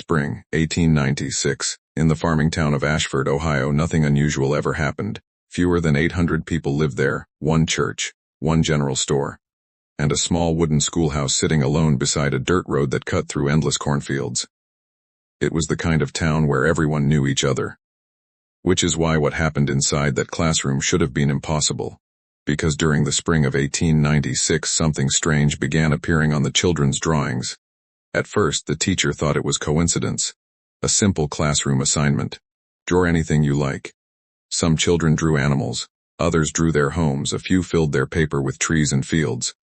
Spring, 1896. In the farming town of Ashford, Ohio, nothing unusual ever happened. Fewer than 800 people lived there, one church, one general store, and a small wooden schoolhouse sitting alone beside a dirt road that cut through endless cornfields. It was the kind of town where everyone knew each other. Which is why what happened inside that classroom should have been impossible. Because during the spring of 1896 something strange began appearing on the children's drawings. At first the teacher thought it was coincidence. A simple classroom assignment. Draw anything you like. Some children drew animals, others drew their homes, a few filled their paper with trees and fields.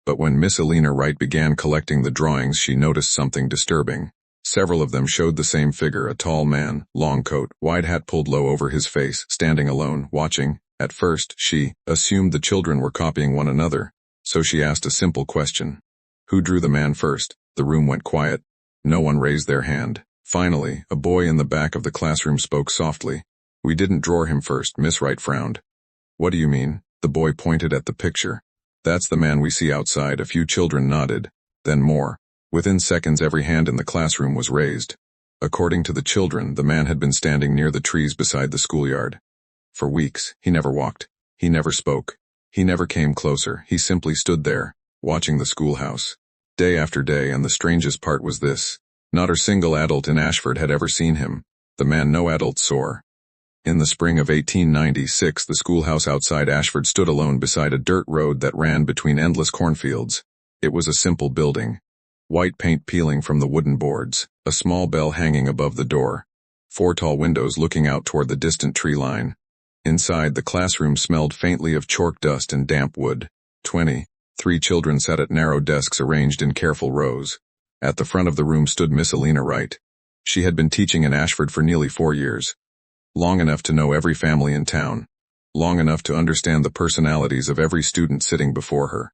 But when Miss Elena Wright began collecting the drawings, she noticed something disturbing. Several of them showed the same figure, a tall man, long coat, wide hat pulled low over his face, standing alone, watching. At first, she assumed the children were copying one another, so she asked a simple question. Who drew the man first? The room went quiet. No one raised their hand. Finally, a boy in the back of the classroom spoke softly. We didn't draw him first. Miss Wright frowned. What do you mean? The boy pointed at the picture. That's the man we see outside. A few children nodded, then more. Within seconds every hand in the classroom was raised. According to the children, the man had been standing near the trees beside the schoolyard. For weeks, he never walked. He never spoke. He never came closer. He simply stood there, watching the schoolhouse. Day after day, and the strangest part was this. Not a single adult in Ashford had ever seen him. The man no adult saw. In the spring of 1896, the schoolhouse outside Ashford stood alone beside a dirt road that ran between endless cornfields. It was a simple building. White paint peeling from the wooden boards, a small bell hanging above the door, 4 tall windows looking out toward the distant tree line. Inside, the classroom smelled faintly of chalk dust and damp wood. 23 children sat at narrow desks arranged in careful rows. At the front of the room stood Miss Elena Wright. She had been teaching in Ashford for nearly 4 years. Long enough to know every family in town. Long enough to understand the personalities of every student sitting before her.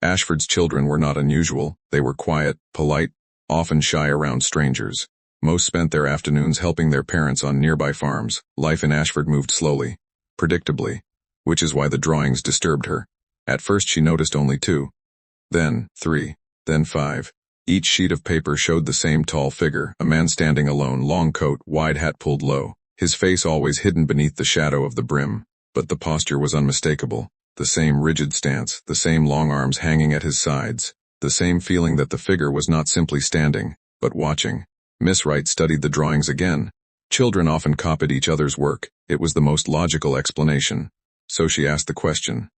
Ashford's children were not unusual. They were quiet, polite, often shy around strangers. Most spent their afternoons helping their parents on nearby farms. Life in Ashford moved slowly, predictably, which is why the drawings disturbed her. At first she noticed only 2, then 3, then 5. Each sheet of paper showed the same tall figure, a man standing alone, long coat, wide hat pulled low, his face always hidden beneath the shadow of the brim. But the posture was unmistakable. The same rigid stance, the same long arms hanging at his sides, the same feeling that the figure was not simply standing, but watching. Miss Wright studied the drawings again. Children often copied each other's work. It was the most logical explanation. So she asked the question.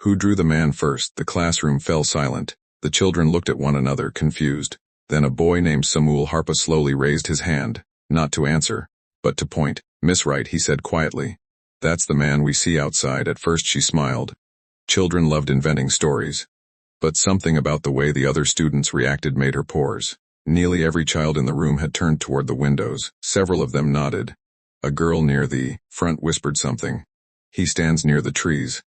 Who drew the man first? The classroom fell silent. The children looked at one another, confused. Then a boy named Samuel Harpa slowly raised his hand, not to answer, but to point. Miss Wright, he said quietly. That's the man we see outside. At first she smiled. Children loved inventing stories. But something about the way the other students reacted made her pause. Nearly every child in the room had turned toward the windows. Several of them nodded. A girl near the front whispered something. He stands near the trees.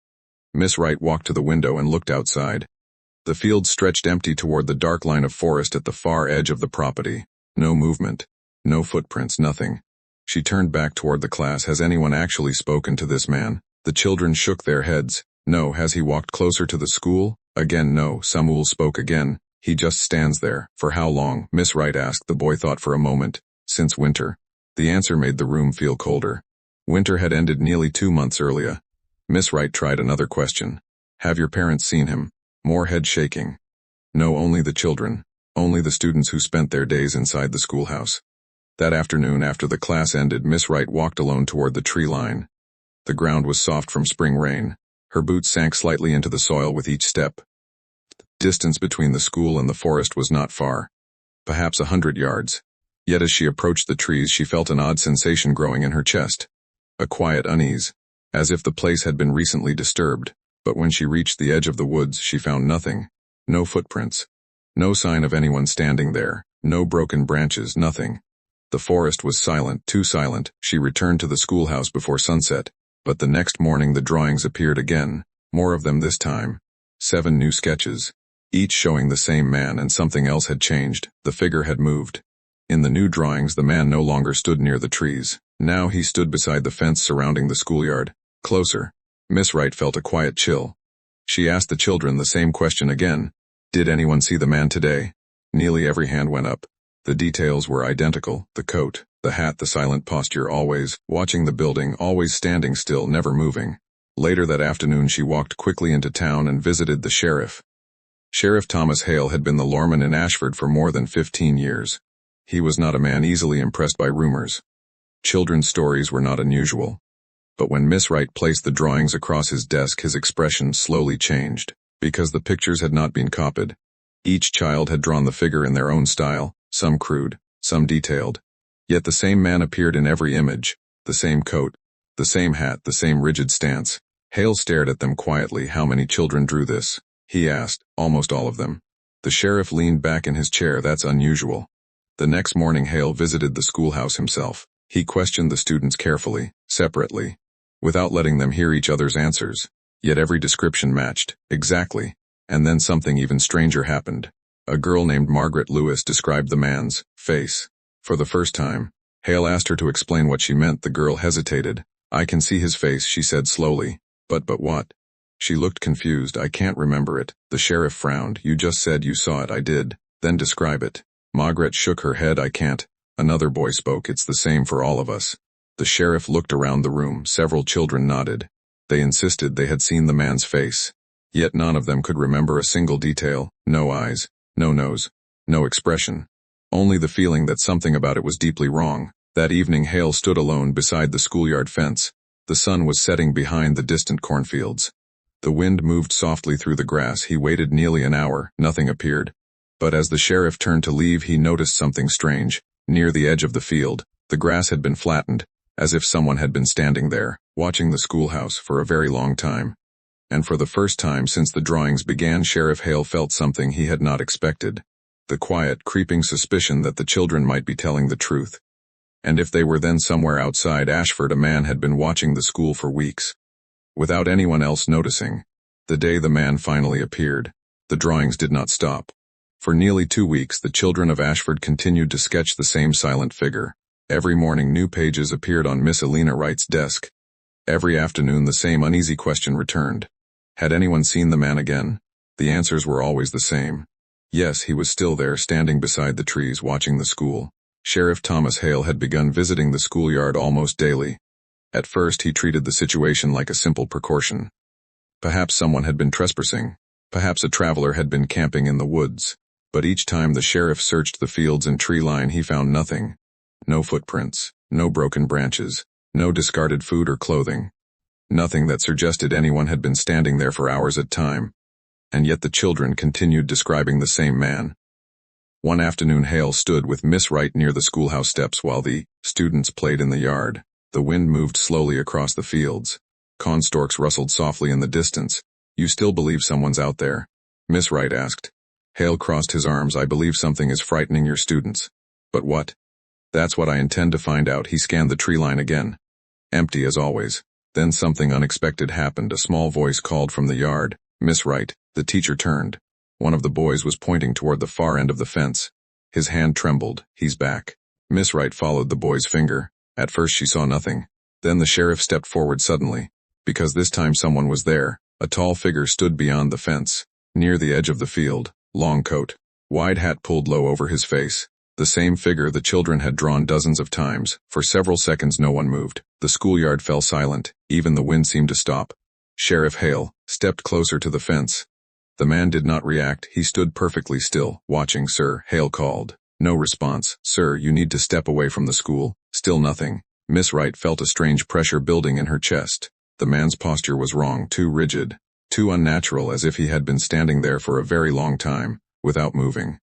Miss Wright walked to the window and looked outside. The field stretched empty toward the dark line of forest at the far edge of the property. No movement. No footprints, nothing. She turned back toward the class. Has anyone actually spoken to this man? The children shook their heads. No. Has he walked closer to the school? Again no. Samuel spoke again. He just stands there. For how long? Miss Wright asked. The boy thought for a moment. Since winter. The answer made the room feel colder. Winter had ended nearly 2 months earlier. Miss Wright tried another question. Have your parents seen him? More head shaking. No, only the children. Only the students who spent their days inside the schoolhouse. That afternoon, after the class ended, Miss Wright walked alone toward the tree line. The ground was soft from spring rain. Her boots sank slightly into the soil with each step. The distance between the school and the forest was not far. Perhaps 100 yards. Yet as she approached the trees, she felt an odd sensation growing in her chest. A quiet unease, as if the place had been recently disturbed. But when she reached the edge of the woods, she found nothing. No footprints. No sign of anyone standing there. No broken branches, nothing. The forest was silent, too silent. She returned to the schoolhouse before sunset. But the next morning the drawings appeared again. More of them this time. 7 new sketches. Each showing the same man, and something else had changed. The figure had moved. In the new drawings the man no longer stood near the trees. Now he stood beside the fence surrounding the schoolyard. Closer. Miss Wright felt a quiet chill. She asked the children the same question again. Did anyone see the man today? Nearly every hand went up. The details were identical: the coat, the hat, the silent posture, always watching the building, always standing still, never moving. Later that afternoon she walked quickly into town and visited the sheriff. Sheriff Thomas Hale had been the lawman in Ashford for more than 15 years. He was not a man easily impressed by rumors. Children's stories were not unusual. But when Miss Wright placed the drawings across his desk, his expression slowly changed, because the pictures had not been copied. Each child had drawn the figure in their own style, some crude, some detailed. Yet the same man appeared in every image, the same coat, the same hat, the same rigid stance. Hale stared at them quietly. "How many children drew this?" he asked. "Almost all of them." The sheriff leaned back in his chair. "That's unusual." The next morning Hale visited the schoolhouse himself. He questioned the students carefully, separately, without letting them hear each other's answers. Yet every description matched, exactly. And then something even stranger happened. A girl named Margaret Lewis described the man's face. For the first time, Hale asked her to explain what she meant. The girl hesitated. "I can see his face," she said slowly. But what?" She looked confused. "I can't remember it." The sheriff frowned. "You just said you saw it." "I did." "Then describe it." Margaret shook her head. "I can't." Another boy spoke. "It's the same for all of us." The sheriff looked around the room. Several children nodded. They insisted they had seen the man's face. Yet none of them could remember a single detail. No eyes, no nose, no expression. Only the feeling that something about it was deeply wrong. That evening Hale stood alone beside the schoolyard fence. The sun was setting behind the distant cornfields. The wind moved softly through the grass. He waited nearly an hour. Nothing appeared. But as the sheriff turned to leave, he noticed something strange. Near the edge of the field, the grass had been flattened, as if someone had been standing there, watching the schoolhouse for a very long time. And for the first time since the drawings began, Sheriff Hale felt something he had not expected. The quiet, creeping suspicion that the children might be telling the truth. And if they were then somewhere outside Ashford, a man had been watching the school for weeks, without anyone else noticing. The day the man finally appeared, the drawings did not stop. For nearly 2 weeks, the children of Ashford continued to sketch the same silent figure. Every morning new pages appeared on Miss Elena Wright's desk. Every afternoon the same uneasy question returned. Had anyone seen the man again? The answers were always the same. Yes, he was still there, standing beside the trees, watching the school. Sheriff Thomas Hale had begun visiting the schoolyard almost daily. At first he treated the situation like a simple precaution. Perhaps someone had been trespassing. Perhaps a traveler had been camping in the woods. But each time the sheriff searched the fields and tree line, he found nothing. No footprints, no broken branches, no discarded food or clothing. Nothing that suggested anyone had been standing there for hours at a time. And yet the children continued describing the same man. One afternoon Hale stood with Miss Wright near the schoolhouse steps while the students played in the yard. The wind moved slowly across the fields. Cornstalks rustled softly in the distance. "You still believe someone's out there?" Miss Wright asked. Hale crossed his arms. "I believe something is frightening your students." "But what?" "That's what I intend to find out." He scanned the tree line again. Empty as always. Then something unexpected happened. A small voice called from the yard. "Miss Wright." The teacher turned. One of the boys was pointing toward the far end of the fence. His hand trembled. "He's back." Miss Wright followed the boy's finger. At first she saw nothing. Then the sheriff stepped forward suddenly. Because this time someone was there. A tall figure stood beyond the fence, near the edge of the field. Long coat, wide hat pulled low over his face. The same figure the children had drawn dozens of times. For several seconds no one moved. The schoolyard fell silent. Even the wind seemed to stop. Sheriff Hale stepped closer to the fence. The man did not react. He stood perfectly still, watching. "Sir," Hale called. No response. "Sir, you need to step away from the school." Still nothing. Miss Wright felt a strange pressure building in her chest. The man's posture was wrong, too rigid, too unnatural, as if he had been standing there for a very long time, without moving.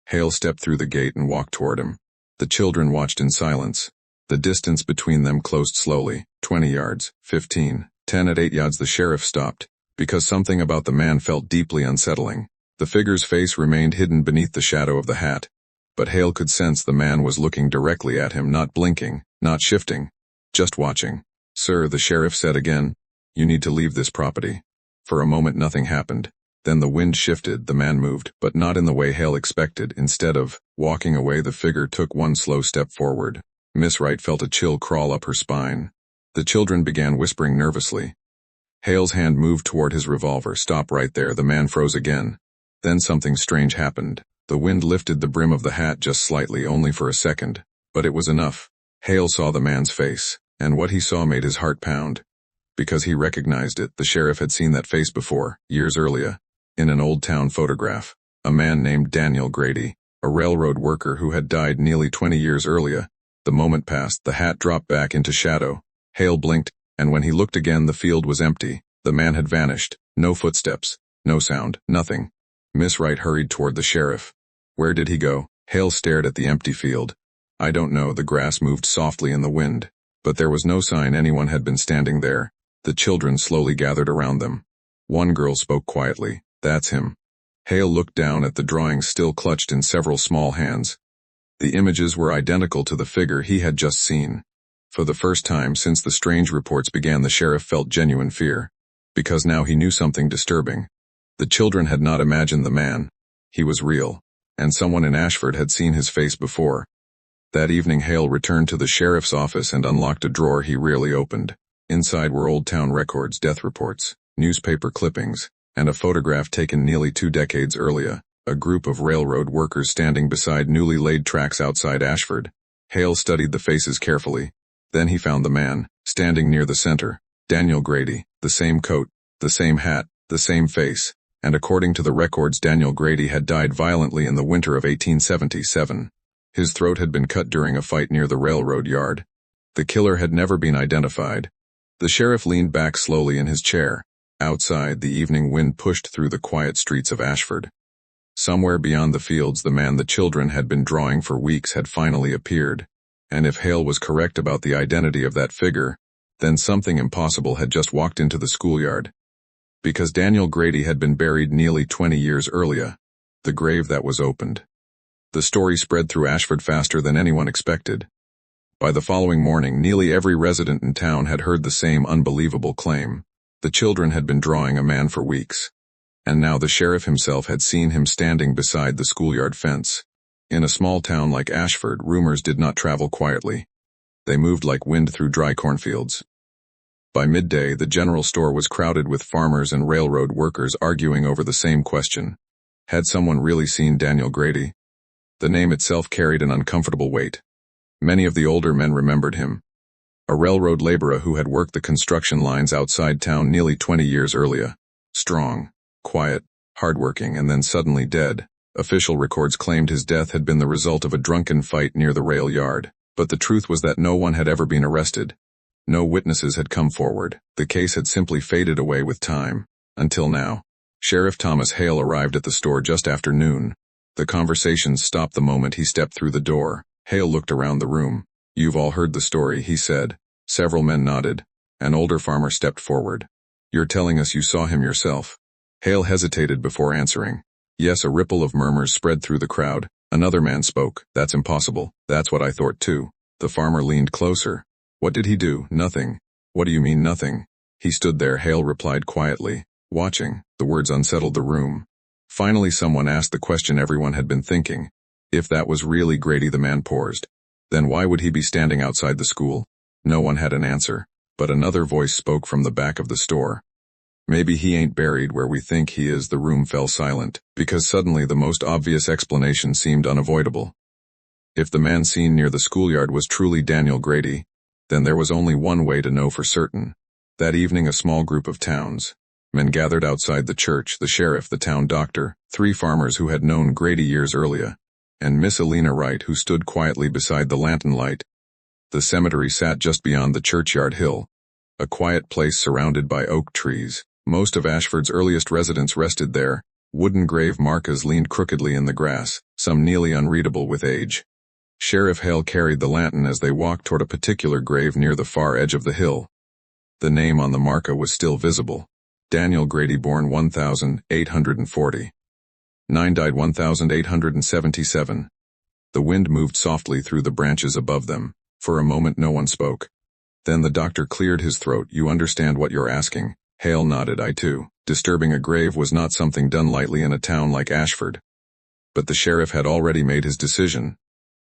Hale stepped through the gate and walked toward him. The children watched in silence. The distance between them closed slowly. 20 yards, 15, 10. At 8 yards the sheriff stopped, because something about the man felt deeply unsettling. The figure's face remained hidden beneath the shadow of the hat. But Hale could sense the man was looking directly at him, not blinking, not shifting, just watching. "Sir," the sheriff said again, "you need to leave this property." For a moment nothing happened. Then the wind shifted. The man moved, but not in the way Hale expected. Instead of walking away, the figure took one slow step forward. Miss Wright felt a chill crawl up her spine. The children began whispering nervously. Hale's hand moved toward his revolver. "Stop right there." The man froze again. Then something strange happened. The wind lifted the brim of the hat just slightly, only for a second, but it was enough. Hale saw the man's face, and what he saw made his heart pound. Because he recognized it, the sheriff had seen that face before, years earlier, in an old town photograph. A man named Daniel Grady, a railroad worker who had died nearly 20 years earlier. The moment passed, the hat dropped back into shadow. Hale blinked, and when he looked again, the field was empty. The man had vanished. No footsteps, no sound, nothing. Miss Wright hurried toward the sheriff. Where did he go? Hale stared at the empty field. I don't know. The grass moved softly in the wind, but there was no sign anyone had been standing there. The children slowly gathered around them. One girl spoke quietly. That's him. Hale looked down at the drawings still clutched in several small hands. The images were identical to the figure he had just seen. For the first time since the strange reports began, the sheriff felt genuine fear, because now he knew something disturbing. The children had not imagined the man. He was real, and someone in Ashford had seen his face before. That evening Hale returned to the sheriff's office and unlocked a drawer he rarely opened. Inside were old town records, death reports, newspaper clippings, and a photograph taken nearly 2 decades earlier, a group of railroad workers standing beside newly laid tracks outside Ashford. Hale studied the faces carefully. Then he found the man, standing near the center, Daniel Grady, the same coat, the same hat, the same face, and according to the records, Daniel Grady had died violently in the winter of 1877. His throat had been cut during a fight near the railroad yard. The killer had never been identified. The sheriff leaned back slowly in his chair. Outside, the evening wind pushed through the quiet streets of Ashford. Somewhere beyond the fields, the man the children had been drawing for weeks had finally appeared. And if Hale was correct about the identity of that figure, then something impossible had just walked into the schoolyard. Because Daniel Grady had been buried nearly 20 years earlier. The grave that was opened. The story spread through Ashford faster than anyone expected. By the following morning, nearly every resident in town had heard the same unbelievable claim. The children had been drawing a man for weeks. And now the sheriff himself had seen him standing beside the schoolyard fence. In a small town like Ashford, rumors did not travel quietly. They moved like wind through dry cornfields. By midday, the general store was crowded with farmers and railroad workers arguing over the same question. Had someone really seen Daniel Grady? The name itself carried an uncomfortable weight. Many of the older men remembered him. A railroad laborer who had worked the construction lines outside town nearly 20 years earlier. Strong, quiet, hardworking, and then suddenly dead. Official records claimed his death had been the result of a drunken fight near the rail yard, but the truth was that no one had ever been arrested. No witnesses had come forward. The case had simply faded away with time. Until now. Sheriff Thomas Hale arrived at the store just after noon. The conversation stopped the moment he stepped through the door. Hale looked around the room. You've all heard the story, he said. Several men nodded. An older farmer stepped forward. You're telling us you saw him yourself? Hale hesitated before answering. Yes, a ripple of murmurs spread through the crowd. Another man spoke. That's impossible. That's what I thought too. The farmer leaned closer. What did he do? Nothing. What do you mean nothing? He stood there, Hale replied quietly. Watching. The words unsettled the room. Finally someone asked the question everyone had been thinking. If that was really Grady, the man paused. Then why would he be standing outside the school? No one had an answer, but another voice spoke from the back of the store. Maybe he ain't buried where we think he is. The room fell silent, because suddenly the most obvious explanation seemed unavoidable. If the man seen near the schoolyard was truly Daniel Grady, then there was only one way to know for certain. That evening a small group of men gathered outside the church, the sheriff, the town doctor, 3 farmers who had known Grady years earlier, and Miss Elena Wright, who stood quietly beside the lantern light. The cemetery sat just beyond the churchyard hill, a quiet place surrounded by oak trees. Most of Ashford's earliest residents rested there. Wooden grave markers leaned crookedly in the grass, some nearly unreadable with age. Sheriff Hale carried the lantern as they walked toward a particular grave near the far edge of the hill. The name on the marker was still visible. Daniel Grady, born 1840. 9 died 1877. The wind moved softly through the branches above them. For a moment no one spoke. Then the doctor cleared his throat. You understand what you're asking? Hale nodded. I too. Disturbing a grave was not something done lightly in a town like Ashford. But the sheriff had already made his decision.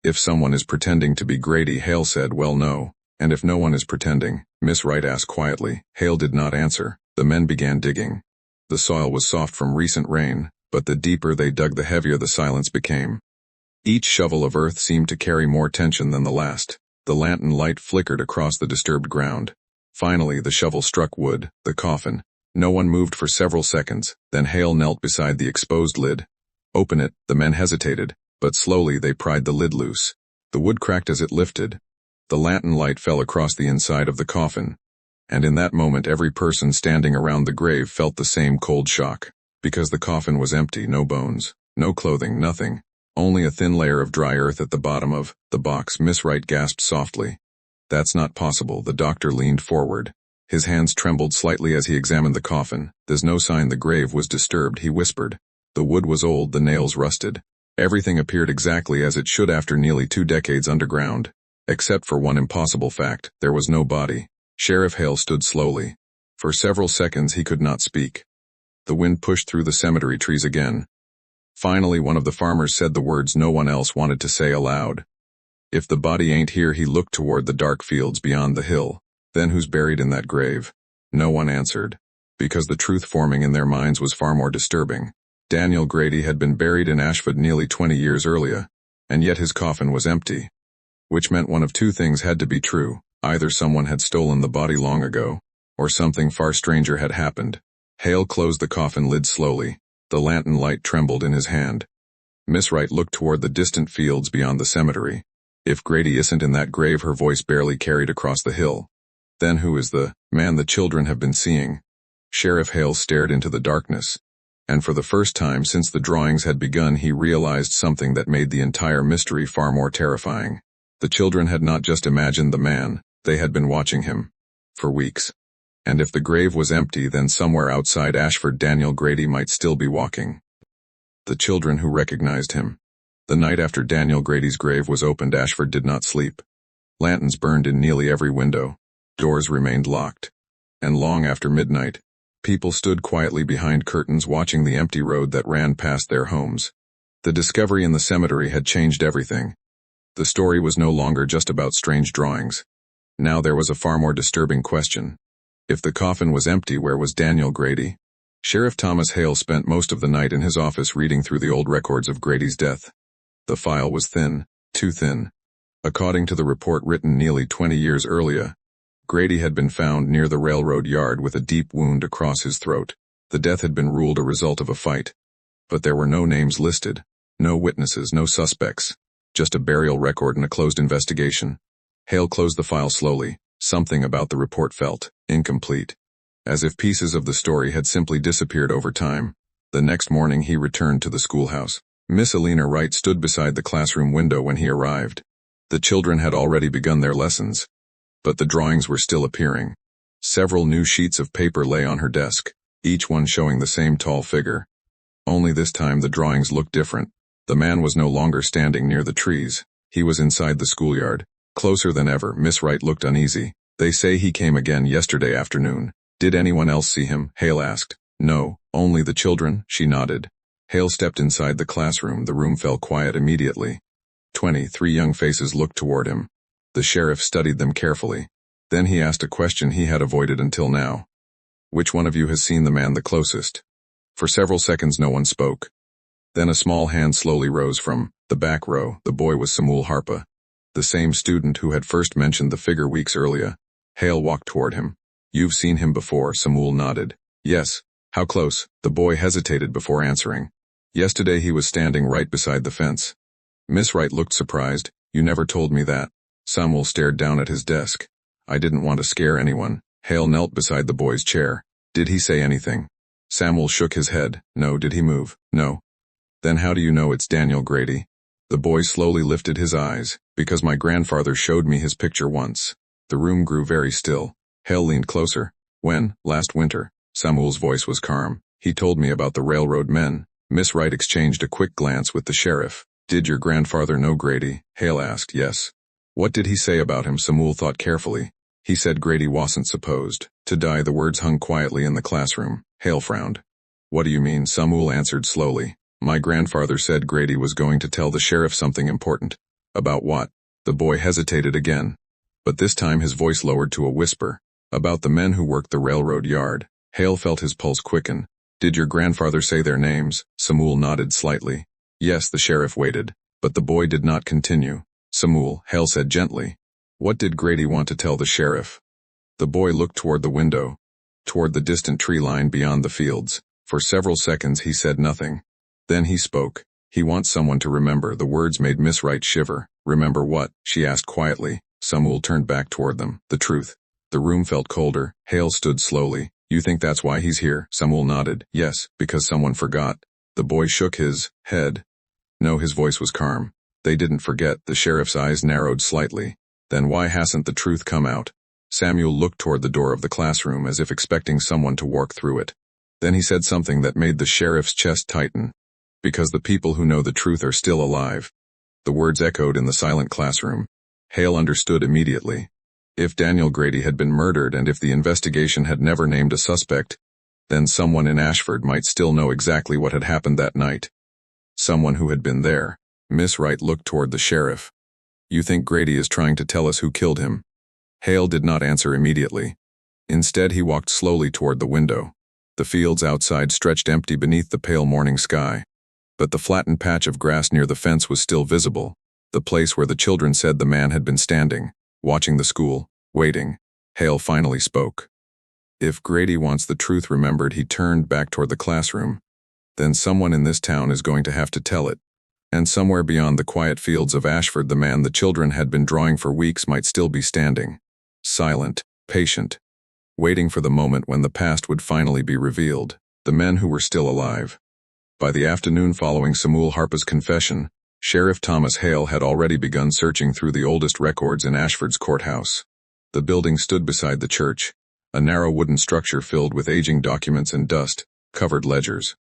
If someone is pretending to be Grady, Hale said, well, no. And if no one is pretending? Miss Wright asked quietly. Hale did not answer. The men began digging. The soil was soft from recent rain, but the deeper they dug the heavier the silence became. Each shovel of earth seemed to carry more tension than the last. The lantern light flickered across the disturbed ground. Finally, the shovel struck wood, the coffin. No one moved for several seconds, then Hale knelt beside the exposed lid. Open it, the men hesitated, but slowly they pried the lid loose. The wood cracked as it lifted. The lantern light fell across the inside of the coffin. And in that moment every person standing around the grave felt the same cold shock. Because the coffin was empty, no bones, no clothing, nothing. Only a thin layer of dry earth at the bottom of the box. Miss Wright gasped softly. That's not possible. The doctor leaned forward. His hands trembled slightly as he examined the coffin. There's no sign the grave was disturbed, he whispered. The wood was old, the nails rusted. Everything appeared exactly as it should after nearly 2 decades underground. Except for one impossible fact, there was no body. Sheriff Hale stood slowly. For several seconds he could not speak. The wind pushed through the cemetery trees again. Finally, one of the farmers said the words no one else wanted to say aloud. If the body ain't here, he looked toward the dark fields beyond the hill. Then who's buried in that grave? No one answered. Because the truth forming in their minds was far more disturbing. Daniel Grady had been buried in Ashford nearly 20 years earlier, and yet his coffin was empty. Which meant one of two things had to be true. Either someone had stolen the body long ago, or something far stranger had happened. Hale closed the coffin lid slowly. The lantern light trembled in his hand. Miss Wright looked toward the distant fields beyond the cemetery. If Grady isn't in that grave, her voice barely carried across the hill. Then who is the man the children have been seeing? Sheriff Hale stared into the darkness. And for the first time since the drawings had begun, he realized something that made the entire mystery far more terrifying. The children had not just imagined the man, they had been watching him. For weeks. And if the grave was empty, then somewhere outside Ashford Daniel Grady might still be walking. The children who recognized him. The night after Daniel Grady's grave was opened, Ashford did not sleep. Lanterns burned in nearly every window. Doors remained locked. And long after midnight, people stood quietly behind curtains watching the empty road that ran past their homes. The discovery in the cemetery had changed everything. The story was no longer just about strange drawings. Now there was a far more disturbing question. If the coffin was empty, where was Daniel Grady? Sheriff Thomas Hale spent most of the night in his office reading through the old records of Grady's death. The file was thin, too thin. According to the report written nearly 20 years earlier, Grady had been found near the railroad yard with a deep wound across his throat. The death had been ruled a result of a fight. But there were no names listed, no witnesses, no suspects, just a burial record and a closed investigation. Hale closed the file slowly. Something about the report felt incomplete, as if pieces of the story had simply disappeared over time. The next morning he returned to the schoolhouse. Miss Alina Wright stood beside the classroom window when he arrived. The children had already begun their lessons, but the drawings were still appearing. Several new sheets of paper lay on her desk, each one showing the same tall figure. Only this time the drawings looked different. The man was no longer standing near the trees. He was inside the schoolyard. Closer than ever. Miss Wright looked uneasy. They say he came again yesterday afternoon. Did anyone else see him? Hale asked. No, only the children, she nodded. Hale stepped inside the classroom. The room fell quiet immediately. 23 young faces looked toward him. The sheriff studied them carefully. Then he asked a question he had avoided until now. Which one of you has seen the man the closest? For several seconds no one spoke. Then a small hand slowly rose from the back row. The boy was Samuel Harper, the same student who had first mentioned the figure weeks earlier. Hale walked toward him. You've seen him before, Samuel nodded. Yes. How close? The boy hesitated before answering. Yesterday he was standing right beside the fence. Miss Wright looked surprised. You never told me that. Samuel stared down at his desk. I didn't want to scare anyone. Hale knelt beside the boy's chair. Did he say anything? Samuel shook his head. No. Did he move? No. Then how do you know it's Daniel Grady? The boy slowly lifted his eyes. Because my grandfather showed me his picture once. The room grew very still. Hale leaned closer. When? Last winter. Samuel's voice was calm. He told me about the railroad men. Miss Wright exchanged a quick glance with the sheriff. Did your grandfather know Grady? Hale asked. Yes. What did he say about him? Samuel thought carefully. He said Grady wasn't supposed to die. The words hung quietly in the classroom. Hale frowned. What do you mean? Samuel answered slowly. My grandfather said Grady was going to tell the sheriff something important. About what? The boy hesitated again. But this time his voice lowered to a whisper. About the men who worked the railroad yard. Hale felt his pulse quicken. Did your grandfather say their names? Samuel nodded slightly. Yes, the sheriff waited, but the boy did not continue. Samuel, Hale said gently. What did Grady want to tell the sheriff? The boy looked toward the window, toward the distant tree line beyond the fields. For several seconds he said nothing. Then he spoke. He wants someone to remember. The words made Miss Wright shiver. Remember what? She asked quietly. Samuel turned back toward them. The truth. The room felt colder. Hale stood slowly. You think that's why he's here? Samuel nodded. Yes, because someone forgot. The boy shook his head. No, his voice was calm. They didn't forget. The sheriff's eyes narrowed slightly. Then why hasn't the truth come out? Samuel looked toward the door of the classroom as if expecting someone to walk through it. Then he said something that made the sheriff's chest tighten. Because the people who know the truth are still alive. The words echoed in the silent classroom. Hale understood immediately. If Daniel Grady had been murdered and if the investigation had never named a suspect, then someone in Ashford might still know exactly what had happened that night. Someone who had been there. Miss Wright looked toward the sheriff. You think Grady is trying to tell us who killed him? Hale did not answer immediately. Instead, he walked slowly toward the window. The fields outside stretched empty beneath the pale morning sky. But the flattened patch of grass near the fence was still visible, the place where the children said the man had been standing, watching the school, waiting. Hale finally spoke. If Grady wants the truth remembered, he turned back toward the classroom. Then someone in this town is going to have to tell it. And somewhere beyond the quiet fields of Ashford, the man the children had been drawing for weeks might still be standing. Silent, patient, waiting for the moment when the past would finally be revealed. The men who were still alive. By the afternoon following Samuel Harper's confession, Sheriff Thomas Hale had already begun searching through the oldest records in Ashford's courthouse. The building stood beside the church, a narrow wooden structure filled with aging documents and dust-covered ledgers.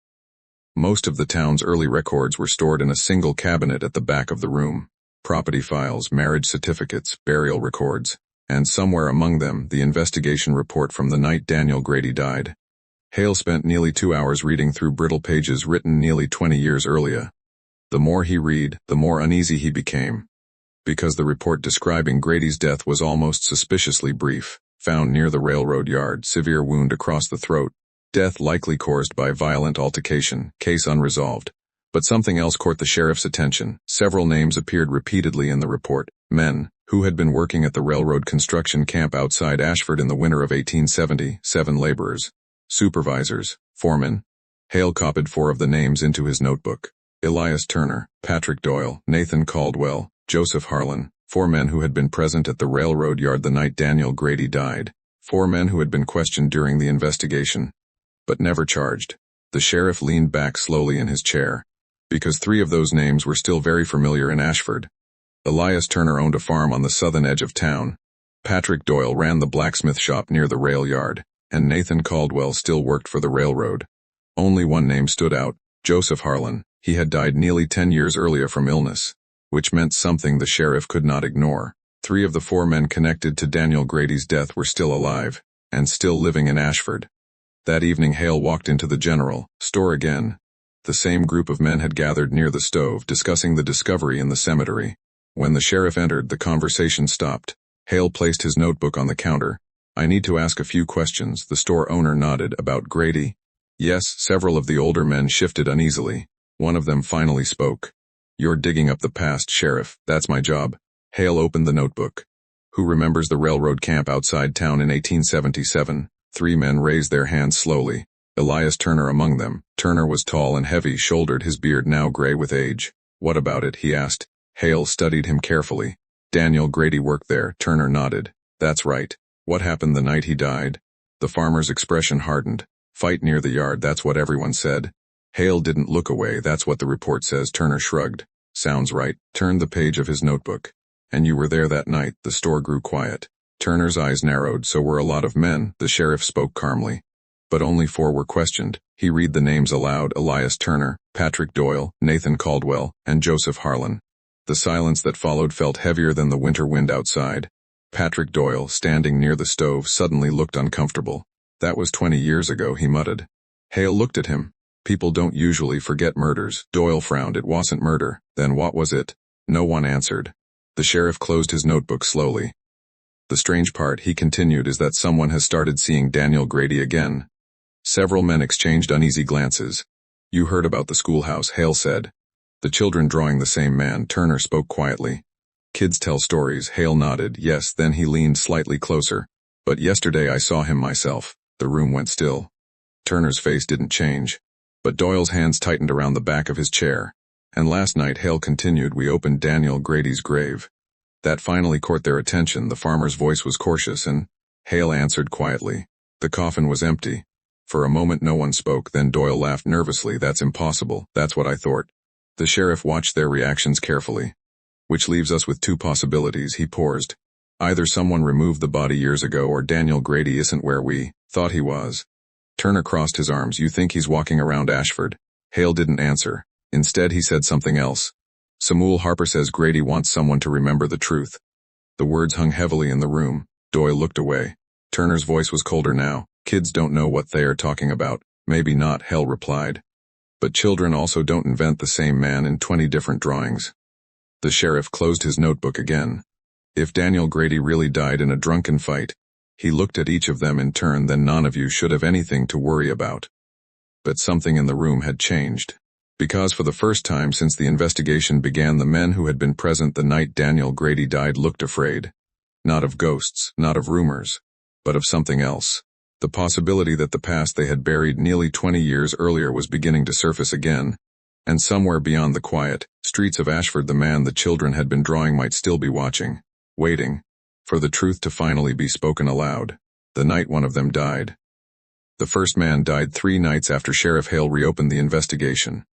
Most of the town's early records were stored in a single cabinet at the back of the room. Property files, marriage certificates, burial records, and somewhere among them, the investigation report from the night Daniel Grady died. Hale spent nearly 2 hours reading through brittle pages written nearly 20 years earlier. The more he read, the more uneasy he became. Because the report describing Grady's death was almost suspiciously brief. Found near the railroad yard, severe wound across the throat. Death likely caused by violent altercation, case unresolved. But something else caught the sheriff's attention. Several names appeared repeatedly in the report. Men, who had been working at the railroad construction camp outside Ashford in the winter of 1870, 7 laborers. Supervisors, foremen. Hale copied 4 of the names into his notebook. Elias Turner, Patrick Doyle, Nathan Caldwell, Joseph Harlan, 4 men who had been present at the railroad yard the night Daniel Grady died. 4 men who had been questioned during the investigation, but never charged. The sheriff leaned back slowly in his chair, because 3 of those names were still very familiar in Ashford. Elias Turner owned a farm on the southern edge of town. Patrick Doyle ran the blacksmith shop near the rail yard, and Nathan Caldwell still worked for the railroad. Only one name stood out, Joseph Harlan. He had died nearly 10 years earlier from illness, which meant something the sheriff could not ignore. 3 of the 4 men connected to Daniel Grady's death were still alive, and still living in Ashford. That evening Hale walked into the general store again. The same group of men had gathered near the stove, discussing the discovery in the cemetery. When the sheriff entered, the conversation stopped. Hale placed his notebook on the counter. I need to ask a few questions. The store owner nodded. About Grady? Yes. Several of the older men shifted uneasily. One of them finally spoke. You're digging up the past, Sheriff. That's my job. Hale opened the notebook. Who remembers the railroad camp outside town in 1877? 3 men raised their hands slowly. Elias Turner among them. Turner was tall and heavy-shouldered, his beard now gray with age. What about it? He asked. Hale studied him carefully. Daniel Grady worked there. Turner nodded. That's right. What happened the night he died? The farmer's expression hardened. Fight near the yard, that's what everyone said. Hale didn't look away. That's what the report says. Turner shrugged. Sounds right. Turned the page of his notebook. And you were there that night. The store grew quiet. Turner's eyes narrowed. So were a lot of men. The sheriff spoke calmly. But only 4 were questioned. He read the names aloud. Elias Turner, Patrick Doyle, Nathan Caldwell, and Joseph Harlan. The silence that followed felt heavier than the winter wind outside. Patrick Doyle, standing near the stove, suddenly looked uncomfortable. That was 20 years ago, he muttered. Hale looked at him. People don't usually forget murders. Doyle frowned. It wasn't murder. Then what was it? No one answered. The sheriff closed his notebook slowly. The strange part, he continued, is that someone has started seeing Daniel Grady again. Several men exchanged uneasy glances. "You heard about the schoolhouse," Hale said. "The children drawing the same man," Turner spoke quietly. "Kids tell stories," Hale nodded. "Yes." Then he leaned slightly closer. "But yesterday I saw him myself." The room went still. Turner's face didn't change, but Doyle's hands tightened around the back of his chair. "And last night," Hale continued, "we opened Daniel Grady's grave." That finally caught their attention. The farmer's voice was cautious, and Hale answered quietly. The coffin was empty. For a moment no one spoke, then Doyle laughed nervously. "That's impossible." "That's what I thought." The sheriff watched their reactions carefully. "Which leaves us with two possibilities," he paused. "Either someone removed the body years ago, or Daniel Grady isn't where we thought he was." Turner crossed his arms. "You think he's walking around Ashford?" Hale didn't answer. Instead he said something else. "Samuel Harper says Grady wants someone to remember the truth." The words hung heavily in the room. Doyle looked away. Turner's voice was colder now. "Kids don't know what they are talking about." "Maybe not," Hale replied. "But children also don't invent the same man in 20 different drawings." The sheriff closed his notebook again. "If Daniel Grady really died in a drunken fight," he looked at each of them in turn, "then none of you should have anything to worry about." But something in the room had changed. Because for the first time since the investigation began, the men who had been present the night Daniel Grady died looked afraid. Not of ghosts, not of rumors, but of something else. The possibility that the past they had buried nearly 20 years earlier was beginning to surface again. And somewhere beyond the quiet streets of Ashford, the man the children had been drawing might still be watching, waiting for the truth to finally be spoken aloud. The night one of them died. The first man died 3 nights after Sheriff Hale reopened the investigation.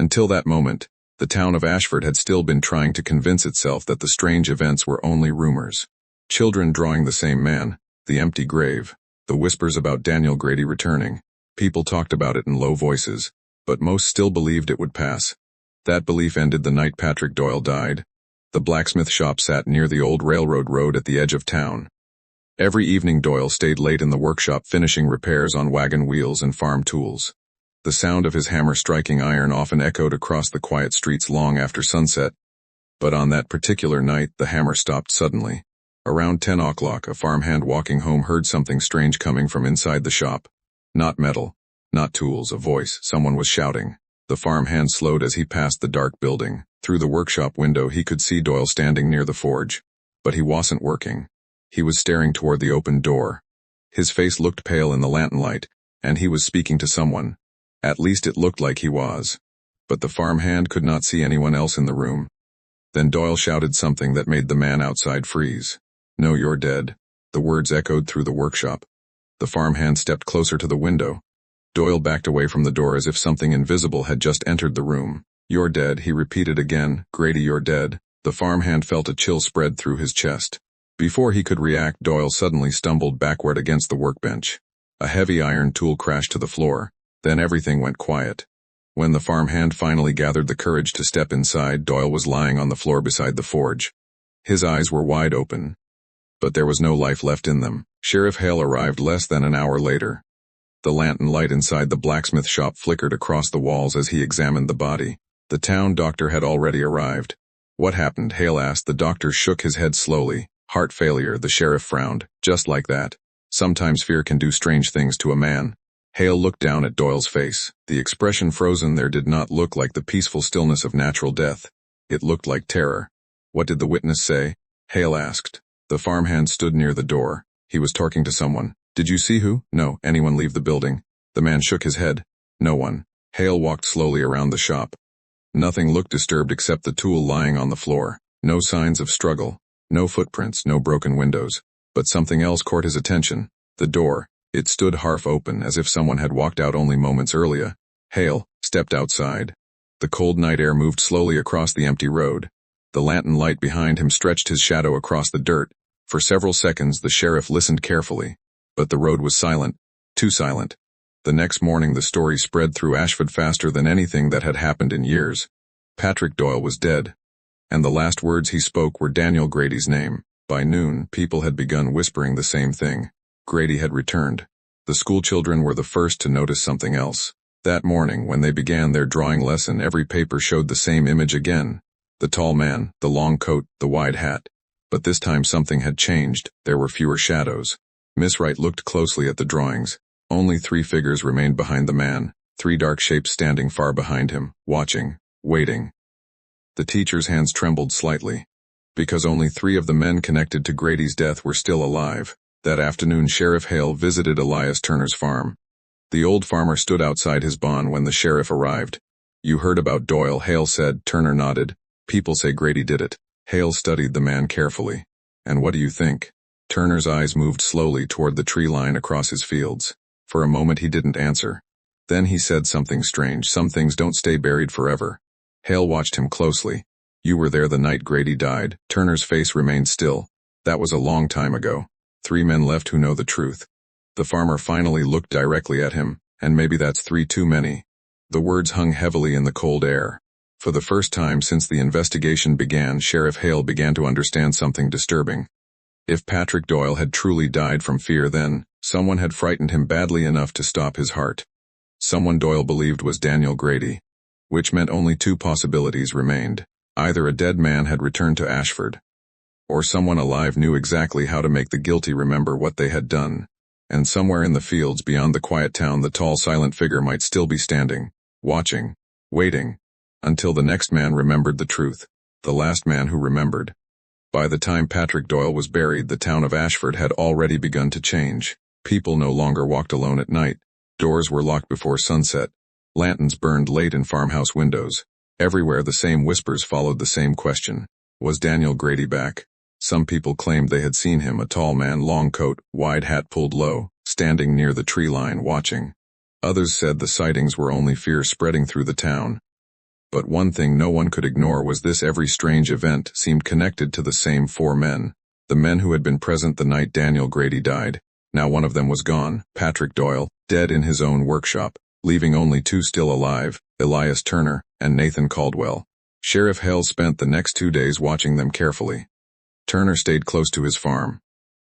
Until that moment, the town of Ashford had still been trying to convince itself that the strange events were only rumors. Children drawing the same man, the empty grave, the whispers about Daniel Grady returning. People talked about it in low voices, but most still believed it would pass. That belief ended the night Patrick Doyle died. The blacksmith shop sat near the old railroad road at the edge of town. Every evening Doyle stayed late in the workshop finishing repairs on wagon wheels and farm tools. The sound of his hammer striking iron often echoed across the quiet streets long after sunset. But on that particular night, the hammer stopped suddenly. Around 10 o'clock, a farmhand walking home heard something strange coming from inside the shop. Not metal, not tools, a voice. Someone was shouting. The farmhand slowed as he passed the dark building. Through the workshop window he could see Doyle standing near the forge. But he wasn't working. He was staring toward the open door. His face looked pale in the lantern light, and he was speaking to someone. At least it looked like he was. But the farmhand could not see anyone else in the room. Then Doyle shouted something that made the man outside freeze. "No, you're dead." The words echoed through the workshop. The farmhand stepped closer to the window. Doyle backed away from the door as if something invisible had just entered the room. "You're dead," he repeated again. "Grady, you're dead." The farmhand felt a chill spread through his chest. Before he could react, Doyle suddenly stumbled backward against the workbench. A heavy iron tool crashed to the floor. Then everything went quiet. When the farmhand finally gathered the courage to step inside, Doyle was lying on the floor beside the forge. His eyes were wide open, but there was no life left in them. Sheriff Hale arrived less than an hour later. The lantern light inside the blacksmith shop flickered across the walls as he examined the body. The town doctor had already arrived. "What happened?" Hale asked. The doctor shook his head slowly. "Heart failure," the sheriff frowned. "Just like that. Sometimes fear can do strange things to a man." Hale looked down at Doyle's face. The expression frozen there did not look like the peaceful stillness of natural death. It looked like terror. "What did the witness say?" Hale asked. The farmhand stood near the door. He was talking to someone. "Did you see who?" "No." "Anyone leave the building?" The man shook his head. "No one." Hale walked slowly around the shop. Nothing looked disturbed except the tool lying on the floor. No signs of struggle. No footprints, no broken windows. But something else caught his attention. The door. It stood half open, as if someone had walked out only moments earlier. Hale stepped outside. The cold night air moved slowly across the empty road. The lantern light behind him stretched his shadow across the dirt. For several seconds the sheriff listened carefully. But the road was silent. Too silent. The next morning the story spread through Ashford faster than anything that had happened in years. Patrick Doyle was dead. And the last words he spoke were Daniel Grady's name. By noon, people had begun whispering the same thing. Grady had returned. The schoolchildren were the first to notice something else. That morning, when they began their drawing lesson, every paper showed the same image again. The tall man, the long coat, the wide hat. But this time something had changed. There were fewer shadows. Miss Wright looked closely at the drawings. Only 3 figures remained behind the man, 3 dark shapes standing far behind him, watching, waiting. The teacher's hands trembled slightly, because only 3 of the men connected to Grady's death were still alive. That afternoon Sheriff Hale visited Elias Turner's farm. The old farmer stood outside his barn when the sheriff arrived. "You heard about Doyle," Hale said. Turner nodded. "People say Grady did it." Hale studied the man carefully. "And what do you think?" Turner's eyes moved slowly toward the tree line across his fields. For a moment he didn't answer. Then he said something strange. "Some things don't stay buried forever." Hale watched him closely. "You were there the night Grady died." Turner's face remained still. "That was a long time ago. 3 men left who know the truth." The farmer finally looked directly at him, "And maybe that's 3 too many." The words hung heavily in the cold air. For the first time since the investigation began, Sheriff Hale began to understand something disturbing. If Patrick Doyle had truly died from fear, then someone had frightened him badly enough to stop his heart. Someone Doyle believed was Daniel Grady, which meant only 2 possibilities remained. Either a dead man had returned to Ashford, or someone alive knew exactly how to make the guilty remember what they had done. And somewhere in the fields beyond the quiet town, the tall, silent figure might still be standing, watching, waiting, until the next man remembered the truth, the last man who remembered. By the time Patrick Doyle was buried, the town of Ashford had already begun to change. People no longer walked alone at night. Doors were locked before sunset. Lanterns burned late in farmhouse windows. Everywhere the same whispers followed the same question. Was Daniel Grady back? Some people claimed they had seen him, a tall man, long coat, wide hat pulled low, standing near the tree line watching. Others said the sightings were only fear spreading through the town. But one thing no one could ignore was this: every strange event seemed connected to the same 4 men. The men who had been present the night Daniel Grady died. Now one of them was gone, Patrick Doyle, dead in his own workshop, leaving only 2 still alive, Elias Turner and Nathan Caldwell. Sheriff Hale spent the next 2 days watching them carefully. Turner stayed close to his farm.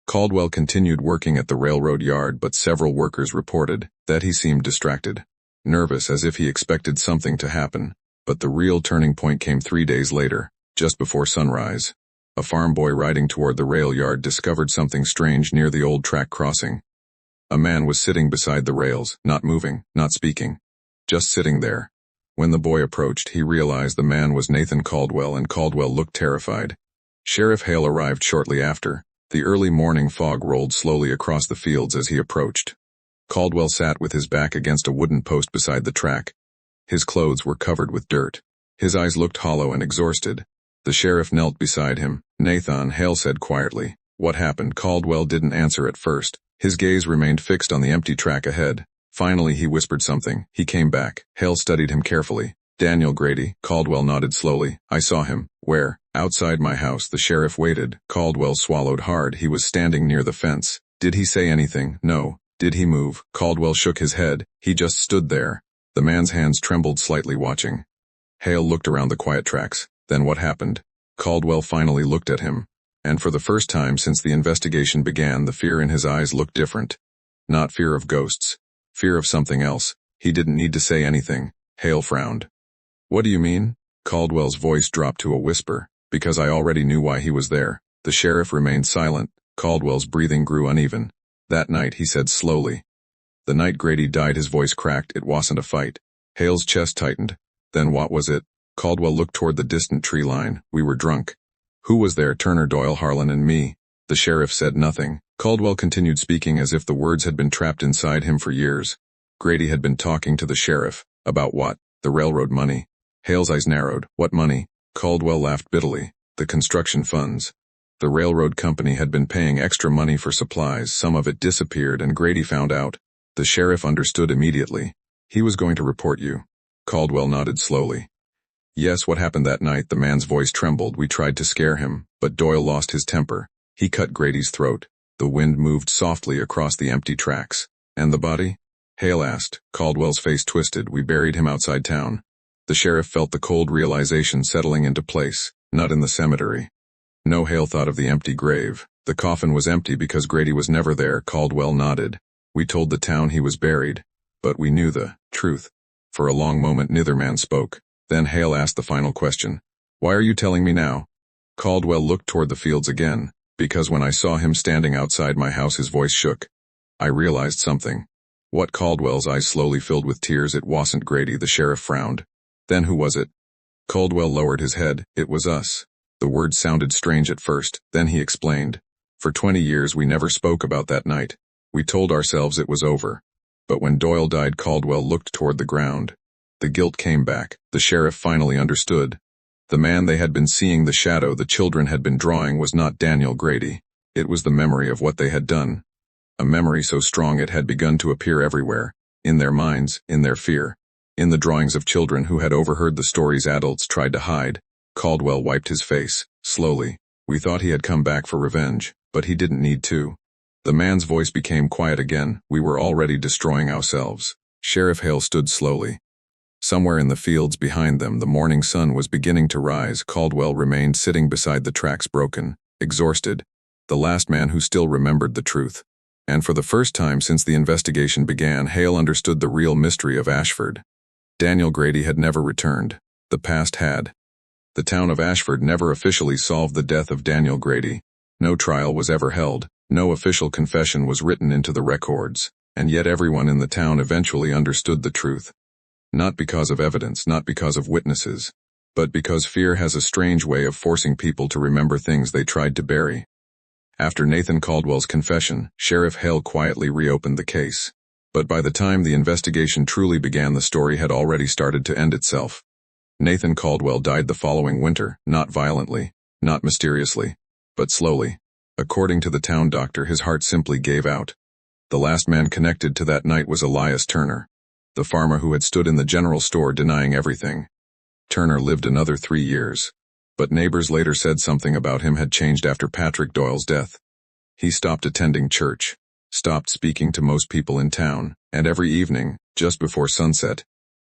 Caldwell continued working at the railroad yard, but several workers reported that he seemed distracted, nervous, as if he expected something to happen. But the real turning point came 3 days later, just before sunrise. A farm boy riding toward the rail yard discovered something strange near the old track crossing. A man was sitting beside the rails, not moving, not speaking, just sitting there. When the boy approached, he realized the man was Nathan Caldwell, and Caldwell looked terrified. Sheriff Hale arrived shortly after. The early morning fog rolled slowly across the fields as he approached. Caldwell sat with his back against a wooden post beside the track. His clothes were covered with dirt. His eyes looked hollow and exhausted. The sheriff knelt beside him. "Nathan," Hale said quietly. "What happened?" Caldwell didn't answer at first. His gaze remained fixed on the empty track ahead. Finally he whispered something. He came back. Hale studied him carefully. "Daniel Grady." Caldwell nodded slowly. "I saw him." "Where?" "Outside my house." The sheriff waited. Caldwell swallowed hard. He was standing near the fence. "Did he say anything?" "No." "Did he move?" Caldwell shook his head. "He just stood there." The man's hands trembled slightly, watching. Hale looked around the quiet tracks. "Then what happened?" Caldwell finally looked at him. And for the first time since the investigation began, the fear in his eyes looked different. Not fear of ghosts. Fear of something else. He didn't need to say anything. Hale frowned. "What do you mean?" Caldwell's voice dropped to a whisper. "Because I already knew why he was there." The sheriff remained silent. Caldwell's breathing grew uneven. "That night," he said slowly. "The night Grady died." His voice cracked. "It wasn't a fight." Hale's chest tightened. "Then what was it?" Caldwell looked toward the distant tree line. "We were drunk." "Who was there?" "Turner, Doyle, Harlan, and me." The sheriff said nothing. Caldwell continued speaking as if the words had been trapped inside him for years. Grady had been talking to the sheriff. About what? The railroad money. Hale's eyes narrowed. "What money?" Caldwell laughed bitterly. "The construction funds. The railroad company had been paying extra money for supplies. Some of it disappeared, and Grady found out." The sheriff understood immediately. "He was going to report you." Caldwell nodded slowly. "Yes." "What happened that night?" The man's voice trembled. "We tried to scare him, but Doyle lost his temper. He cut Grady's throat." The wind moved softly across the empty tracks. "And the body?" Hale asked. Caldwell's face twisted. "We buried him outside town." The sheriff felt the cold realization settling into place. Not in the cemetery. No. Hale thought of the empty grave. The coffin was empty because Grady was never there. Caldwell nodded. "We told the town he was buried, but we knew the truth." For a long moment neither man spoke. Then Hale asked the final question. "Why are you telling me now?" Caldwell looked toward the fields again. "Because when I saw him standing outside my house," his voice shook, "I realized something." What? Caldwell's eyes slowly filled with tears. It wasn't Grady, the sheriff frowned. Then who was it? Caldwell lowered his head. It was us. The words sounded strange at first, then he explained. For 20 years we never spoke about that night. We told ourselves it was over. But when Doyle died, Caldwell looked toward the ground. The guilt came back. The sheriff finally understood. The man they had been seeing, the shadow the children had been drawing, was not Daniel Grady. It was the memory of what they had done. A memory so strong it had begun to appear everywhere, in their minds, in their fear, in the drawings of children who had overheard the stories adults tried to hide. Caldwell wiped his face, slowly. We thought he had come back for revenge, but he didn't need to. The man's voice became quiet again. We were already destroying ourselves. Sheriff Hale stood slowly. Somewhere in the fields behind them, the morning sun was beginning to rise. Caldwell remained sitting beside the tracks, broken, exhausted, the last man who still remembered the truth. And for the first time since the investigation began, Hale understood the real mystery of Ashford. Daniel Grady had never returned. The past had. The town of Ashford never officially solved the death of Daniel Grady. No trial was ever held. No official confession was written into the records. And yet everyone in the town eventually understood the truth. Not because of evidence, not because of witnesses, but because fear has a strange way of forcing people to remember things they tried to bury. After Nathan Caldwell's confession, Sheriff Hale quietly reopened the case. But by the time the investigation truly began, the story had already started to end itself. Nathan Caldwell died the following winter, not violently, not mysteriously, but slowly. According to the town doctor, his heart simply gave out. The last man connected to that night was Elias Turner, the farmer who had stood in the general store denying everything. Turner lived another 3 years. But neighbors later said something about him had changed after Patrick Doyle's death. He stopped attending church, stopped speaking to most people in town, and every evening, just before sunset,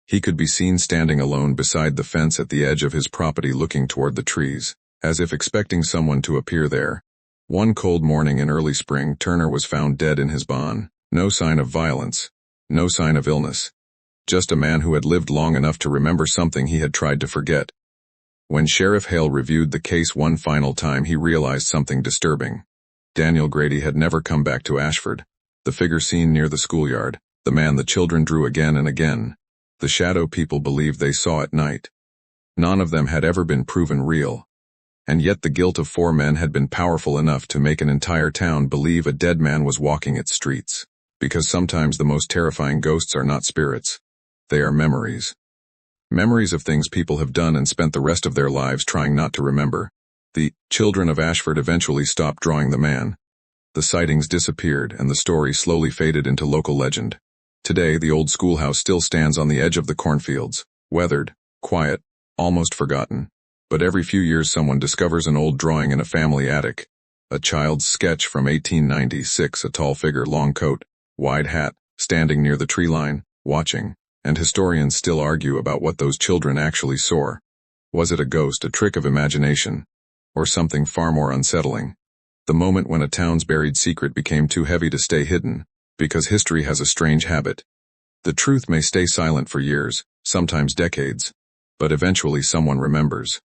he could be seen standing alone beside the fence at the edge of his property looking toward the trees, as if expecting someone to appear there. One cold morning in early spring, Turner was found dead in his barn. No sign of violence, no sign of illness. Just a man who had lived long enough to remember something he had tried to forget. When Sheriff Hale reviewed the case one final time, he realized something disturbing. Daniel Grady had never come back to Ashford. The figure seen near the schoolyard, the man the children drew again and again, the shadow people believed they saw at night. None of them had ever been proven real. And yet the guilt of 4 men had been powerful enough to make an entire town believe a dead man was walking its streets. Because sometimes the most terrifying ghosts are not spirits. They are memories. Memories of things people have done and spent the rest of their lives trying not to remember. The children of Ashford eventually stopped drawing the man. The sightings disappeared and the story slowly faded into local legend. Today, the old schoolhouse still stands on the edge of the cornfields, weathered, quiet, almost forgotten. But every few years someone discovers an old drawing in a family attic. A child's sketch from 1896, a tall figure, long coat, wide hat, standing near the tree line, watching. And historians still argue about what those children actually saw. Was it a ghost, a trick of imagination, or something far more unsettling? The moment when a town's buried secret became too heavy to stay hidden, because history has a strange habit. The truth may stay silent for years, sometimes decades, but eventually someone remembers.